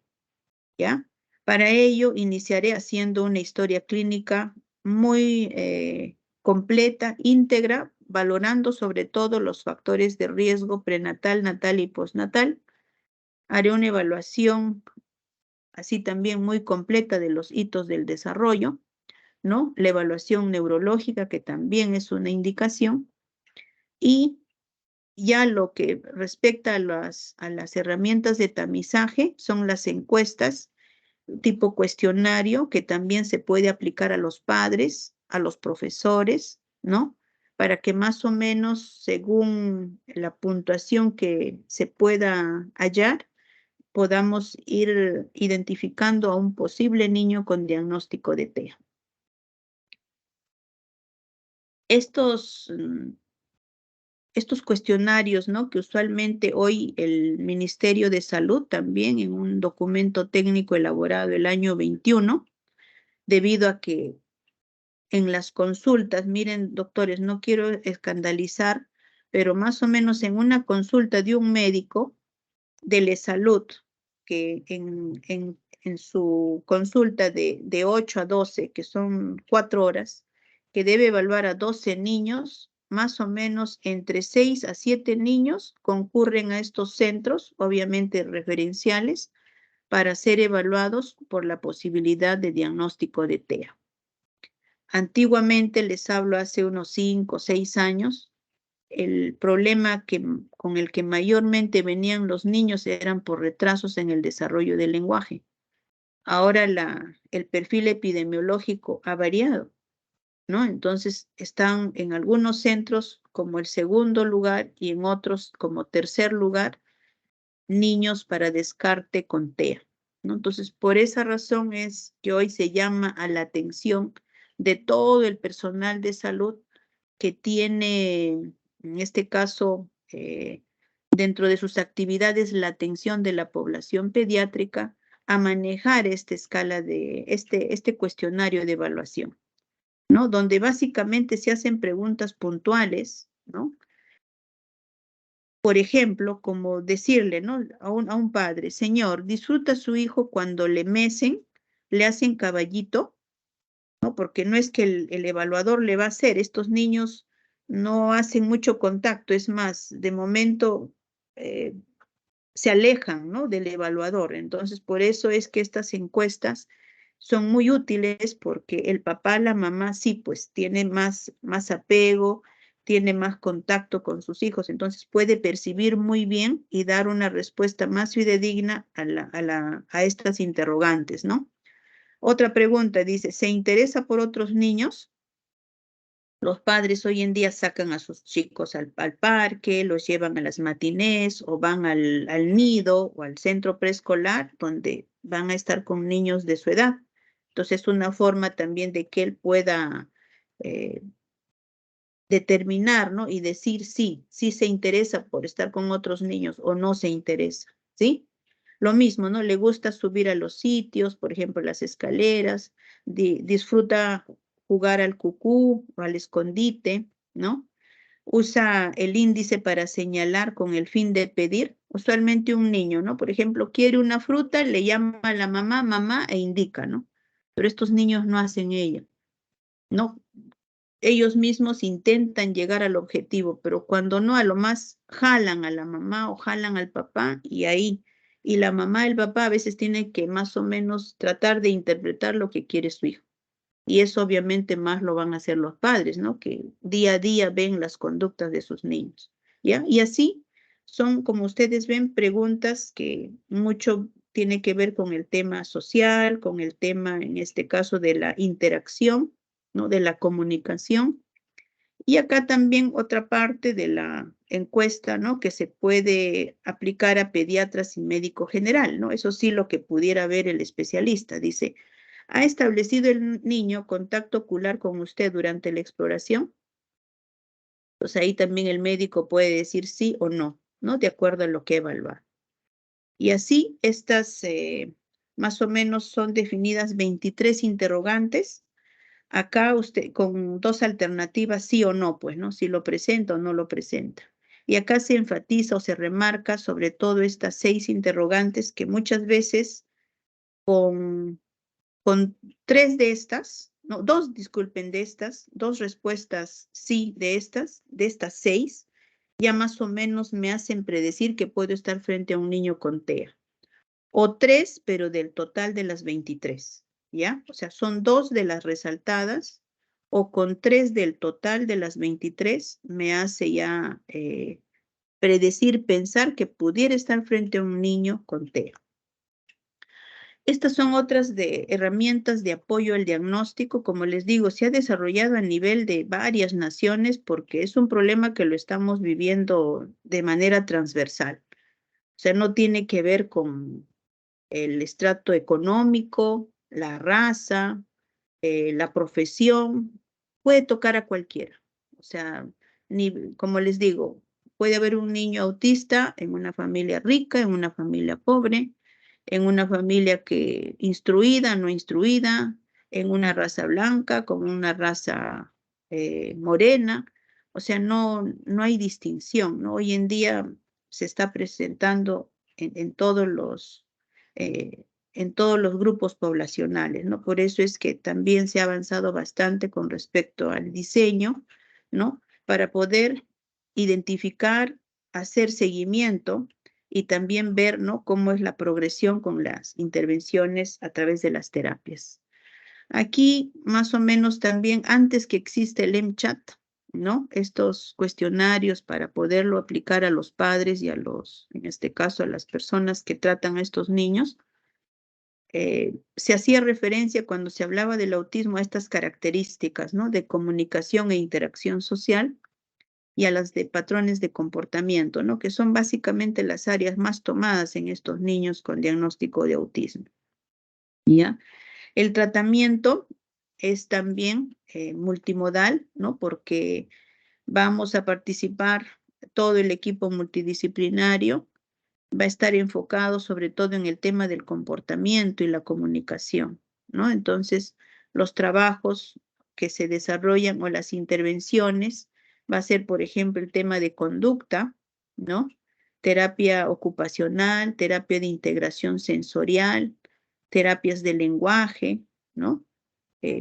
Speaker 1: ¿ya? Para ello, iniciaré haciendo una historia clínica muy completa, íntegra, valorando sobre todo los factores de riesgo prenatal, natal y postnatal. Haré una evaluación así también muy completa de los hitos del desarrollo, ¿no? La evaluación neurológica, que también es una indicación, y ya lo que respecta a las herramientas de tamizaje son las encuestas tipo cuestionario que también se puede aplicar a los padres, a los profesores, ¿no? Para que más o menos, según la puntuación que se pueda hallar, podamos ir identificando a un posible niño con diagnóstico de TEA. Estos cuestionarios, ¿no? Que usualmente hoy el Ministerio de Salud también en un documento técnico elaborado el año 21, debido a que en las consultas, miren, doctores, no quiero escandalizar, pero más o menos en una consulta de un médico de salud, que en su consulta de 8 a 12, que son 4 horas, que debe evaluar a 12 niños, más o menos entre 6 a 7 niños concurren a estos centros, obviamente referenciales, para ser evaluados por la posibilidad de diagnóstico de TEA. Antiguamente, les hablo hace unos 5 o 6 años, el problema con el que mayormente venían los niños eran por retrasos en el desarrollo del lenguaje. Ahora el perfil epidemiológico ha variado, ¿no? Entonces están en algunos centros como el segundo lugar y en otros como tercer lugar niños para descarte con TEA, ¿no? Entonces, por esa razón es que hoy se llama a la atención de todo el personal de salud que tiene, en este caso, dentro de sus actividades, la atención de la población pediátrica, a manejar esta escala de este cuestionario de evaluación, ¿no? Donde básicamente se hacen preguntas puntuales, ¿no? Por ejemplo, como decirle, ¿no? A un padre, señor, ¿disfruta su hijo cuando le mecen, le hacen caballito? ¿No? Porque no es que el evaluador le va a hacer, estos niños no hacen mucho contacto, es más, de momento se alejan, ¿no? Del evaluador. Entonces, por eso es que estas encuestas son muy útiles porque el papá, la mamá, sí, pues tiene más apego, tiene más contacto con sus hijos, entonces puede percibir muy bien y dar una respuesta más fidedigna a estas interrogantes, ¿no? Otra pregunta dice, ¿se interesa por otros niños? Los padres hoy en día sacan a sus chicos al parque, los llevan a las matinés o van al nido o al centro preescolar donde van a estar con niños de su edad. Entonces es una forma también de que él pueda eh, determinar, ¿no? Y decir sí se interesa por estar con otros niños o no se interesa, ¿sí? Lo mismo, ¿no? Le gusta subir a los sitios, por ejemplo, las escaleras, disfruta jugar al cucú o al escondite, ¿no? Usa el índice para señalar con el fin de pedir. Usualmente un niño, ¿no? Por ejemplo, quiere una fruta, le llama a la mamá, mamá, e indica, ¿no? Pero estos niños no hacen ello, ¿no? Ellos mismos intentan llegar al objetivo, pero cuando no, a lo más jalan a la mamá o jalan al papá y ahí y la mamá, el papá a veces tiene que más o menos tratar de interpretar lo que quiere su hijo. Y eso obviamente más lo van a hacer los padres, ¿no? Que día a día ven las conductas de sus niños, ¿ya? Y así son, como ustedes ven, preguntas que mucho tiene que ver con el tema social, con el tema, en este caso, de la interacción, ¿no? De la comunicación. Y acá también otra parte de la encuesta, ¿no? Que se puede aplicar a pediatras y médico general, ¿no? Eso sí, lo que pudiera ver el especialista. Dice, ¿ha establecido el niño contacto ocular con usted durante la exploración? Pues ahí también el médico puede decir sí o no, ¿no? De acuerdo a lo que evaluar. Y así estas más o menos son definidas 23 interrogantes. Acá usted con dos alternativas, sí o no, pues, ¿no? Si lo presenta o no lo presenta. Y acá se enfatiza o se remarca sobre todo estas 6 interrogantes que muchas veces con 3 de estas, no, 2, disculpen, de estas, 2 respuestas sí de estas 6, ya más o menos me hacen predecir que puedo estar frente a un niño con TEA. O 3, pero del total de las 23, ¿ya? O sea, son 2 de las resaltadas, o con 3 del total de las 23 me hace ya predecir, pensar que pudiera estar frente a un niño con TEA. Estas son otras de herramientas de apoyo al diagnóstico. Como les digo, se ha desarrollado a nivel de varias naciones porque es un problema que lo estamos viviendo de manera transversal. O sea, no tiene que ver con el estrato económico, la raza, la profesión, puede tocar a cualquiera. O sea, como les digo, puede haber un niño autista en una familia rica, en una familia pobre, en una familia que instruida, no instruida, en una raza blanca, con una raza morena. O sea, no hay distinción, ¿no? Hoy en día se está presentando en todos eh, en todos los grupos poblacionales, ¿no? Por eso es que también se ha avanzado bastante con respecto al diseño, ¿no? Para poder identificar, hacer seguimiento y también ver, ¿no? Cómo es la progresión con las intervenciones a través de las terapias. Aquí, más o menos también, antes que exista el MCHAT, ¿no? Estos cuestionarios para poderlo aplicar a los padres y a los, en este caso, a las personas que tratan a estos niños, se hacía referencia cuando se hablaba del autismo a estas características, ¿no? De comunicación e interacción social y a las de patrones de comportamiento, ¿no? Que son básicamente las áreas más tomadas en estos niños con diagnóstico de autismo. ¿Ya? El tratamiento es también multimodal, ¿no? Porque vamos a participar todo el equipo multidisciplinario, va a estar enfocado sobre todo en el tema del comportamiento y la comunicación, ¿no? Entonces, los trabajos que se desarrollan o las intervenciones va a ser, por ejemplo, el tema de conducta, ¿no? Terapia ocupacional, terapia de integración sensorial, terapias de lenguaje, ¿no?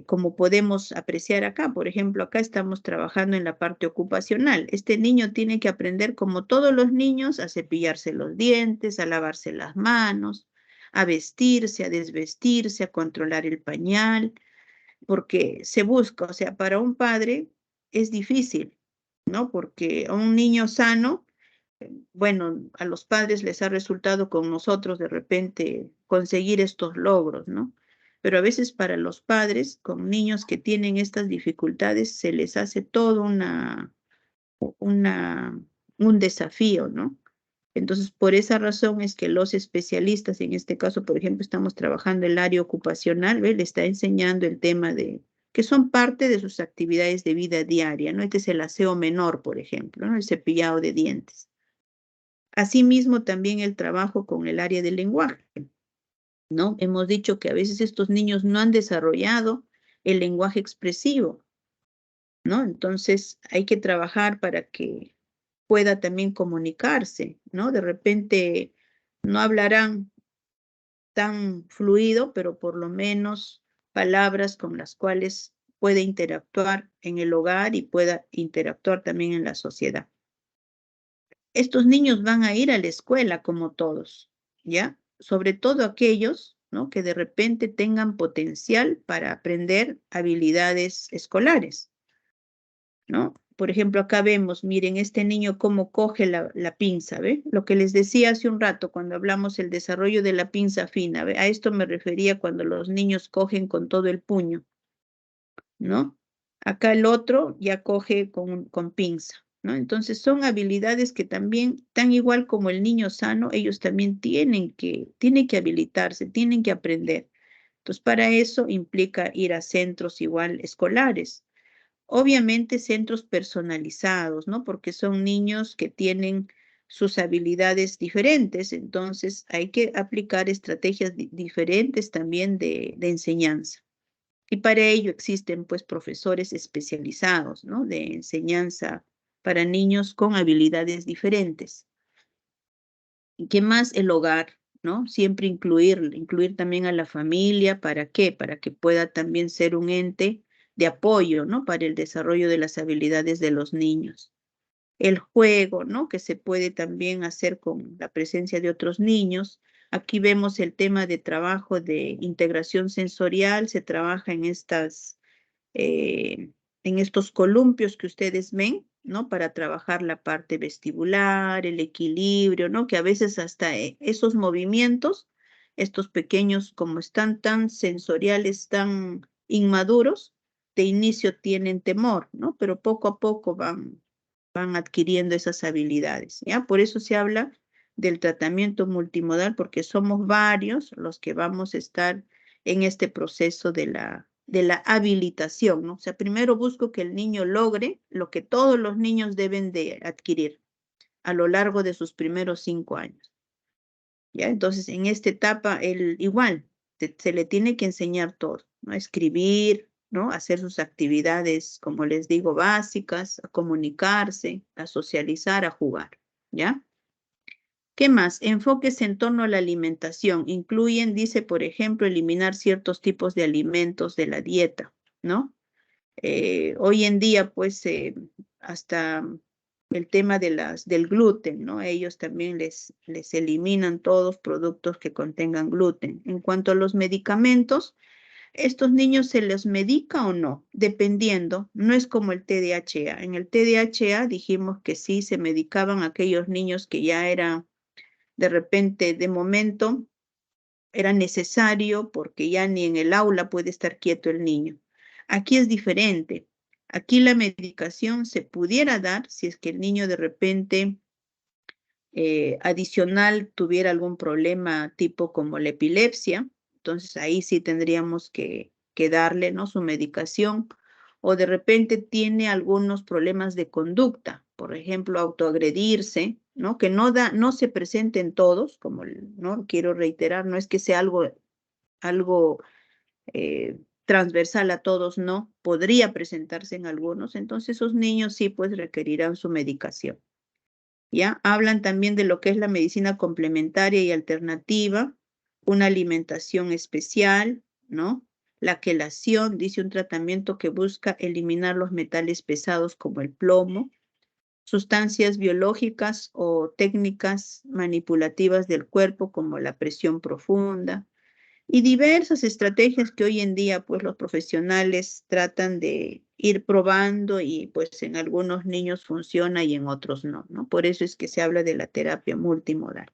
Speaker 1: Como podemos apreciar acá. Por ejemplo, acá estamos trabajando en la parte ocupacional. Este niño tiene que aprender, como todos los niños, a cepillarse los dientes, a lavarse las manos, a vestirse, a desvestirse, a controlar el pañal, porque se busca, o sea, para un padre es difícil, ¿no? Porque a un niño sano, bueno, a los padres les ha resultado con nosotros de repente conseguir estos logros, ¿no? Pero a veces para los padres con niños que tienen estas dificultades se les hace todo una, un desafío, ¿no? Entonces, por esa razón es que los especialistas, en este caso, por ejemplo, estamos trabajando el área ocupacional, ¿ve? Le está enseñando el tema de, que son parte de sus actividades de vida diaria, ¿no? Este es el aseo menor, por ejemplo, ¿no? El cepillado de dientes. Asimismo, también el trabajo con el área del lenguaje, ¿no? Hemos dicho que a veces estos niños no han desarrollado el lenguaje expresivo, ¿no? Entonces, hay que trabajar para que pueda también comunicarse, ¿no? De repente no hablarán tan fluido, pero por lo menos palabras con las cuales puede interactuar en el hogar y pueda interactuar también en la sociedad. Estos niños van a ir a la escuela como todos, ¿ya? Sobre todo aquellos, ¿no? Que de repente tengan potencial para aprender habilidades escolares, ¿no? Por ejemplo, acá vemos, miren, este niño cómo coge la pinza, ¿ve? Lo que les decía hace un rato cuando hablamos el desarrollo de la pinza fina, ¿ve? A esto me refería cuando los niños cogen con todo el puño, ¿no? Acá el otro ya coge con pinza, ¿no? Entonces son habilidades que también, tan igual como el niño sano, ellos también tienen que habilitarse, tienen que aprender. Entonces, para eso implica ir a centros igual escolares. Obviamente centros personalizados, ¿no? Porque son niños que tienen sus habilidades diferentes, entonces hay que aplicar estrategias diferentes también de enseñanza. Y para ello existen pues profesores especializados, ¿no? De enseñanza para niños con habilidades diferentes. ¿Y qué más? El hogar, ¿no? Siempre incluir también a la familia, ¿para qué? Para que pueda también ser un ente de apoyo, ¿no? Para el desarrollo de las habilidades de los niños. El juego, ¿no? Que se puede también hacer con la presencia de otros niños. Aquí vemos el tema de trabajo de integración sensorial, se trabaja en estos columpios que ustedes ven, ¿no? Para trabajar la parte vestibular, el equilibrio, ¿no? Que a veces hasta esos movimientos, estos pequeños, como están tan sensoriales, tan inmaduros, de inicio tienen temor, ¿no? Pero poco a poco van adquiriendo esas habilidades, ¿ya? Por eso se habla del tratamiento multimodal, porque somos varios los que vamos a estar en este proceso de la habilitación, ¿no? O sea, primero busco que el niño logre lo que todos los niños deben de adquirir a lo largo de sus primeros 5 años, ¿ya? Entonces, en esta etapa, él igual, se le tiene que enseñar todo, ¿no? A escribir, ¿no? A hacer sus actividades, como les digo, básicas, a comunicarse, a socializar, a jugar, ¿ya? ¿Qué más? Enfoques en torno a la alimentación. Incluyen, dice, por ejemplo, eliminar ciertos tipos de alimentos de la dieta, ¿no? Hoy en día, pues, hasta el tema del gluten, ¿no? Ellos también les eliminan todos productos que contengan gluten. En cuanto a los medicamentos, ¿estos niños se les medica o no? Dependiendo, no es como el TDAH. En el TDAH dijimos que sí se medicaban aquellos niños que ya eran de repente, de momento, era necesario porque ya ni en el aula puede estar quieto el niño. Aquí es diferente. Aquí la medicación se pudiera dar si es que el niño de repente adicional tuviera algún problema tipo como la epilepsia, entonces ahí sí tendríamos que darle, ¿no? Su medicación, o de repente tiene algunos problemas de conducta, por ejemplo, autoagredirse, ¿no? Que no se presenten todos, como, ¿no? Quiero reiterar, no es que sea algo transversal a todos, no, podría presentarse en algunos, entonces esos niños sí pues requerirán su medicación. ¿Ya? Hablan también de lo que es la medicina complementaria y alternativa, una alimentación especial, ¿no? La quelación, dice un tratamiento que busca eliminar los metales pesados como el plomo, sustancias biológicas o técnicas manipulativas del cuerpo como la presión profunda, y diversas estrategias que hoy en día pues los profesionales tratan de ir probando y pues en algunos niños funciona y en otros no, ¿no? Por eso es que se habla de la terapia multimodal.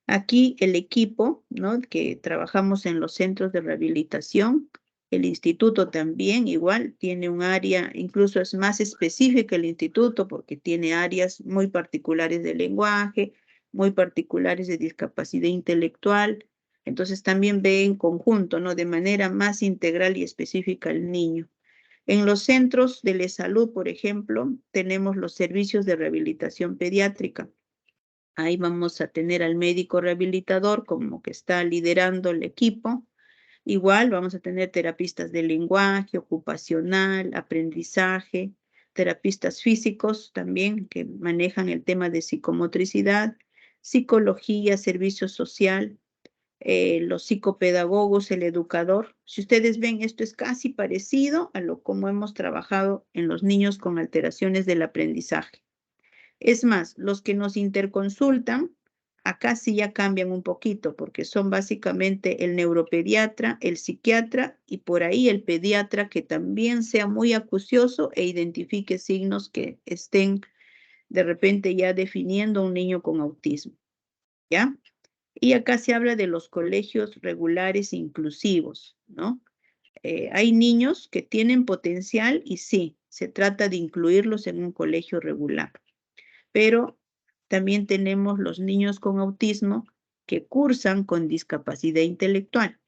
Speaker 1: Aquí el equipo, ¿no? Que trabajamos en los centros de rehabilitación, el instituto también igual tiene un área, incluso es más específica el instituto porque tiene áreas muy particulares de lenguaje, muy particulares de discapacidad intelectual. Entonces también ve en conjunto, ¿no? De manera más integral y específica al niño. En los centros de salud, por ejemplo, tenemos los servicios de rehabilitación pediátrica. Ahí vamos a tener al médico rehabilitador como que está liderando el equipo. Igual vamos a tener terapistas de lenguaje, ocupacional, aprendizaje, terapistas físicos también que manejan el tema de psicomotricidad, psicología, servicio social, los psicopedagogos, el educador. Si ustedes ven, esto es casi parecido a lo como hemos trabajado en los niños con alteraciones del aprendizaje. Es más, los que nos interconsultan Acá sí ya cambian un poquito porque son básicamente el neuropediatra, el psiquiatra y por ahí el pediatra que también sea muy acucioso e identifique signos que estén de repente ya definiendo un niño con autismo, ¿ya? Y acá se habla de los colegios regulares inclusivos, ¿no? Hay niños que tienen potencial y sí, se trata de incluirlos en un colegio regular, pero también tenemos los niños con autismo que cursan con discapacidad intelectual,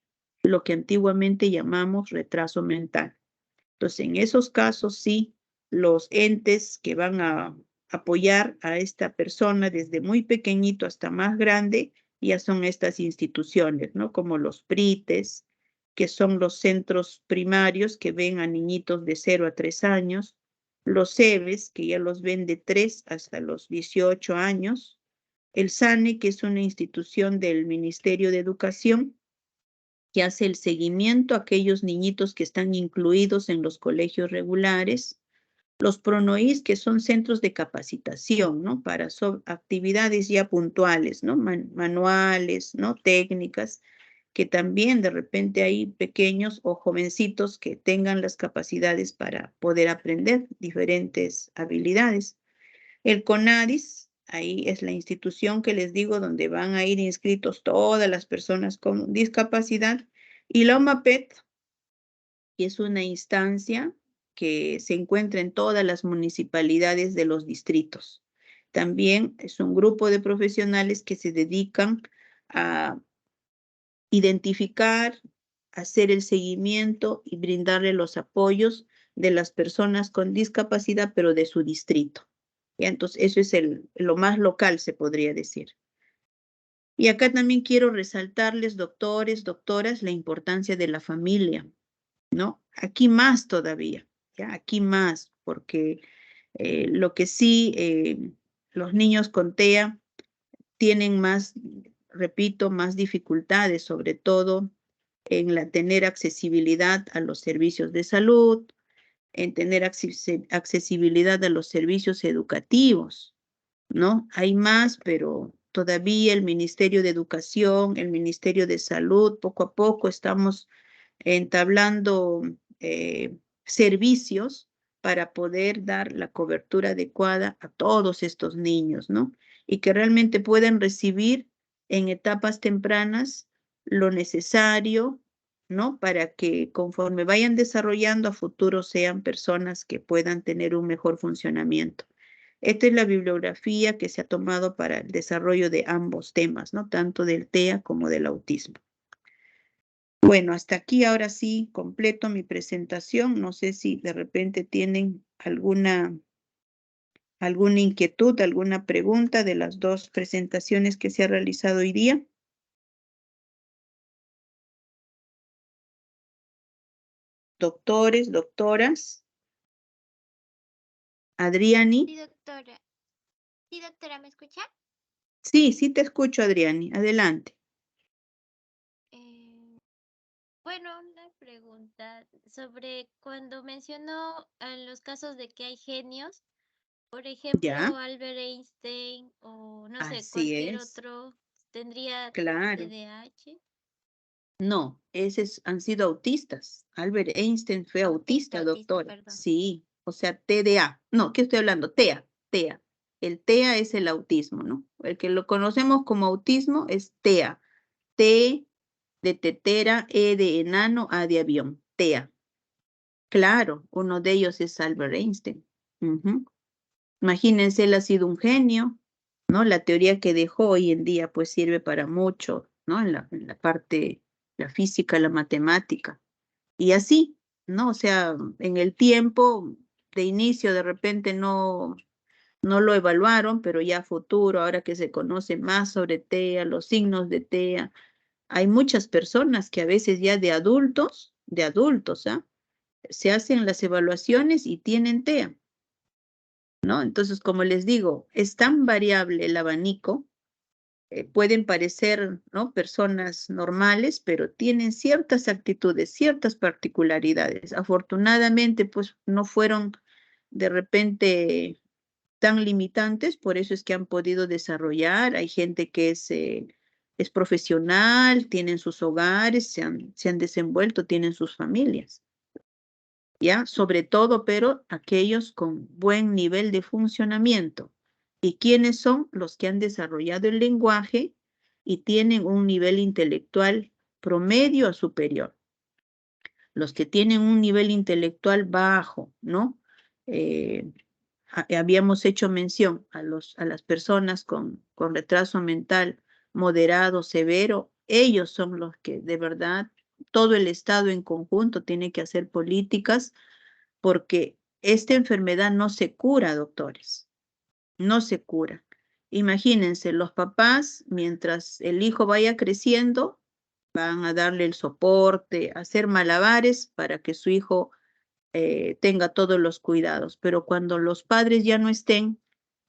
Speaker 1: lo que antiguamente llamamos retraso mental. Entonces, en esos casos, sí, los entes que van a apoyar a esta persona desde muy pequeñito hasta más grande, ya son estas instituciones, ¿no? Como los PRITES, que son los centros primarios que ven a niñitos de 0 a 3 años, los CEBES, que ya los ven de 3 hasta los 18 años, el SANE, que es una institución del Ministerio de Educación, que hace el seguimiento a aquellos niñitos que están incluidos en los colegios regulares, los PRONOIS, que son centros de capacitación, ¿no? Para actividades ya puntuales, ¿no? Manuales, ¿no? Técnicas, que también de repente hay pequeños o jovencitos que tengan las capacidades para poder aprender diferentes habilidades. El CONADIS, ahí es la institución que les digo donde van a ir inscritos todas las personas con discapacidad. Y la OMAPET, que es una instancia que se encuentra en todas las municipalidades de los distritos. También es un grupo de profesionales que se dedican a identificar, hacer el seguimiento y brindarle los apoyos de las personas con discapacidad, pero de su distrito. ¿Ya? Entonces, eso es lo más local, se podría decir. Y acá también quiero resaltarles, doctores, doctoras, la importancia de la familia, ¿no? Aquí más todavía, ¿ya? Aquí más, porque lo que sí, los niños con TEA tienen más, repito, más dificultades, sobre todo en tener accesibilidad a los servicios de salud, en tener accesibilidad a los servicios educativos, ¿no? Hay más, pero todavía el Ministerio de Educación, el Ministerio de Salud, poco a poco estamos entablando servicios para poder dar la cobertura adecuada a todos estos niños, ¿no? Y que realmente puedan recibir en etapas tempranas lo necesario, ¿no? Para que conforme vayan desarrollando a futuro sean personas que puedan tener un mejor funcionamiento. Esta es la bibliografía que se ha tomado para el desarrollo de ambos temas, ¿no? Tanto del TEA como del autismo. Bueno, hasta aquí ahora sí completo mi presentación. No sé si de repente tienen alguna inquietud, alguna pregunta de las dos presentaciones que se ha realizado hoy día. Doctores, doctoras. Adriani.
Speaker 2: Sí, doctora. Sí, doctora, ¿me escucha?
Speaker 1: Sí, sí te escucho, Adriani. Adelante.
Speaker 2: Bueno, una pregunta sobre cuando mencionó en los casos de que hay genios, por ejemplo,
Speaker 1: Ya,
Speaker 2: Albert Einstein o no sé,
Speaker 1: así
Speaker 2: cualquier
Speaker 1: es.
Speaker 2: otro, ¿tendría
Speaker 1: Claro.
Speaker 2: TDAH?
Speaker 1: No, esos han sido autistas. Albert Einstein fue
Speaker 2: Autista,
Speaker 1: autista,
Speaker 2: autista,
Speaker 1: doctora.
Speaker 2: perdón.
Speaker 1: Sí, o sea, TDA. No, ¿qué estoy hablando? TEA, TEA. El TEA es el autismo, ¿no? El que lo conocemos como autismo es TEA. T de tetera, E de enano, A de avión. TEA. Claro, uno de ellos es Albert Einstein. Ujú. Imagínense, él ha sido un genio, ¿no? La teoría que dejó hoy en día pues sirve para mucho, ¿no? En la parte, la física, la matemática. Y así, ¿no? O sea, en el tiempo de inicio de repente no lo evaluaron, pero ya a futuro, ahora que se conoce más sobre TEA, los signos de TEA, hay muchas personas que a veces ya de adultos, ¿ah? Se hacen las evaluaciones y tienen TEA. ¿No? Entonces, como les digo, es tan variable el abanico, pueden parecer, ¿no? Personas normales, pero tienen ciertas actitudes, ciertas particularidades. Afortunadamente, pues no fueron de repente tan limitantes, por eso es que han podido desarrollar. Hay gente que es profesional, tienen sus hogares, se han desenvuelto, tienen sus familias. ¿Ya? Sobre todo, pero aquellos con buen nivel de funcionamiento. ¿Y quiénes son? Los que han desarrollado el lenguaje y tienen un nivel intelectual promedio a superior. Los que tienen un nivel intelectual bajo, ¿no? Habíamos hecho mención a las personas con retraso mental moderado, severo, ellos son los que de verdad todo el Estado en conjunto tiene que hacer políticas porque esta enfermedad no se cura, doctores, no se cura. Imagínense, los papás, mientras el hijo vaya creciendo, van a darle el soporte, hacer malabares para que su hijo tenga todos los cuidados. Pero cuando los padres ya no estén,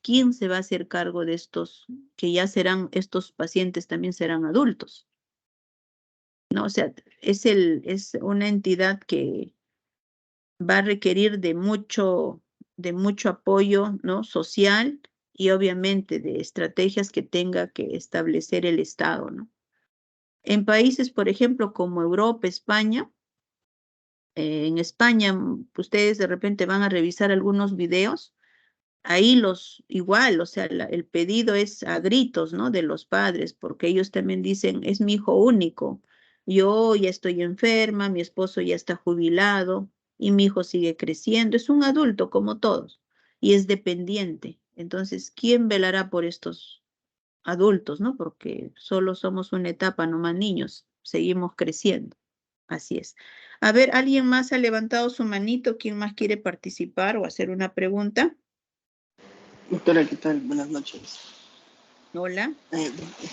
Speaker 1: ¿quién se va a hacer cargo de estos, que ya serán, estos pacientes también serán adultos? ¿No? O sea, es una entidad que va a requerir de mucho apoyo, ¿no? Social y obviamente de estrategias que tenga que establecer el Estado, ¿no? En países, por ejemplo, como Europa, España, en España, ustedes de repente van a revisar algunos videos, ahí igual, o sea, el pedido es a gritos, ¿no? De los padres, porque ellos también dicen, es mi hijo único, yo ya estoy enferma, mi esposo ya está jubilado y mi hijo sigue creciendo, es un adulto como todos y es dependiente. Entonces, ¿quién velará por estos adultos, no? Porque solo somos una etapa, no más niños, seguimos creciendo. Así es. A ver, ¿alguien más ha levantado su manito? ¿Quién más quiere participar o hacer una pregunta?
Speaker 3: Doctora, ¿qué tal? Buenas noches.
Speaker 1: Hola.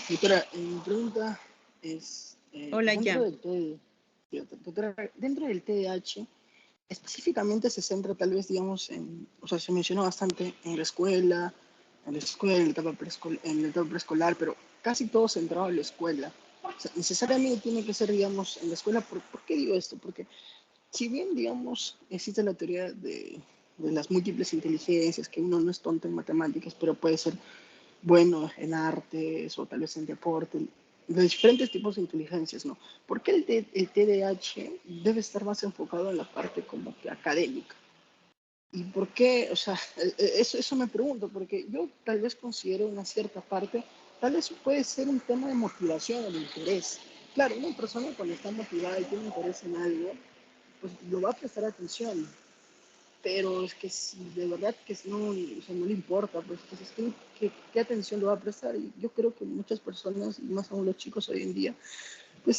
Speaker 3: Doctora, mi pregunta es,
Speaker 1: Hola, Jan.
Speaker 3: doctora, dentro del TDAH, específicamente se centra tal vez, digamos, o sea, se mencionó bastante en la escuela, en la etapa preescolar, pero casi todo centrado en la escuela. O sea, necesariamente tiene que ser, digamos, en la escuela. ¿Por qué digo esto? Porque si bien, digamos, existe la teoría de las múltiples inteligencias, que uno no es tonto en matemáticas, pero puede ser bueno en artes o tal vez en deporte, de diferentes tipos de inteligencias, ¿no? ¿Por qué el TDAH debe estar más enfocado en la parte como que académica? ¿Y por qué? O sea, eso me pregunto, porque yo tal vez considero una cierta parte, tal vez puede ser un tema de motivación o de interés. Claro, una persona cuando está motivada y tiene interés en algo, pues lo va a prestar atención, pero es que si de verdad que no, o sea, no le importa, pues entonces, ¿qué atención le va a prestar? Y yo creo que muchas personas, y más aún los chicos hoy en día,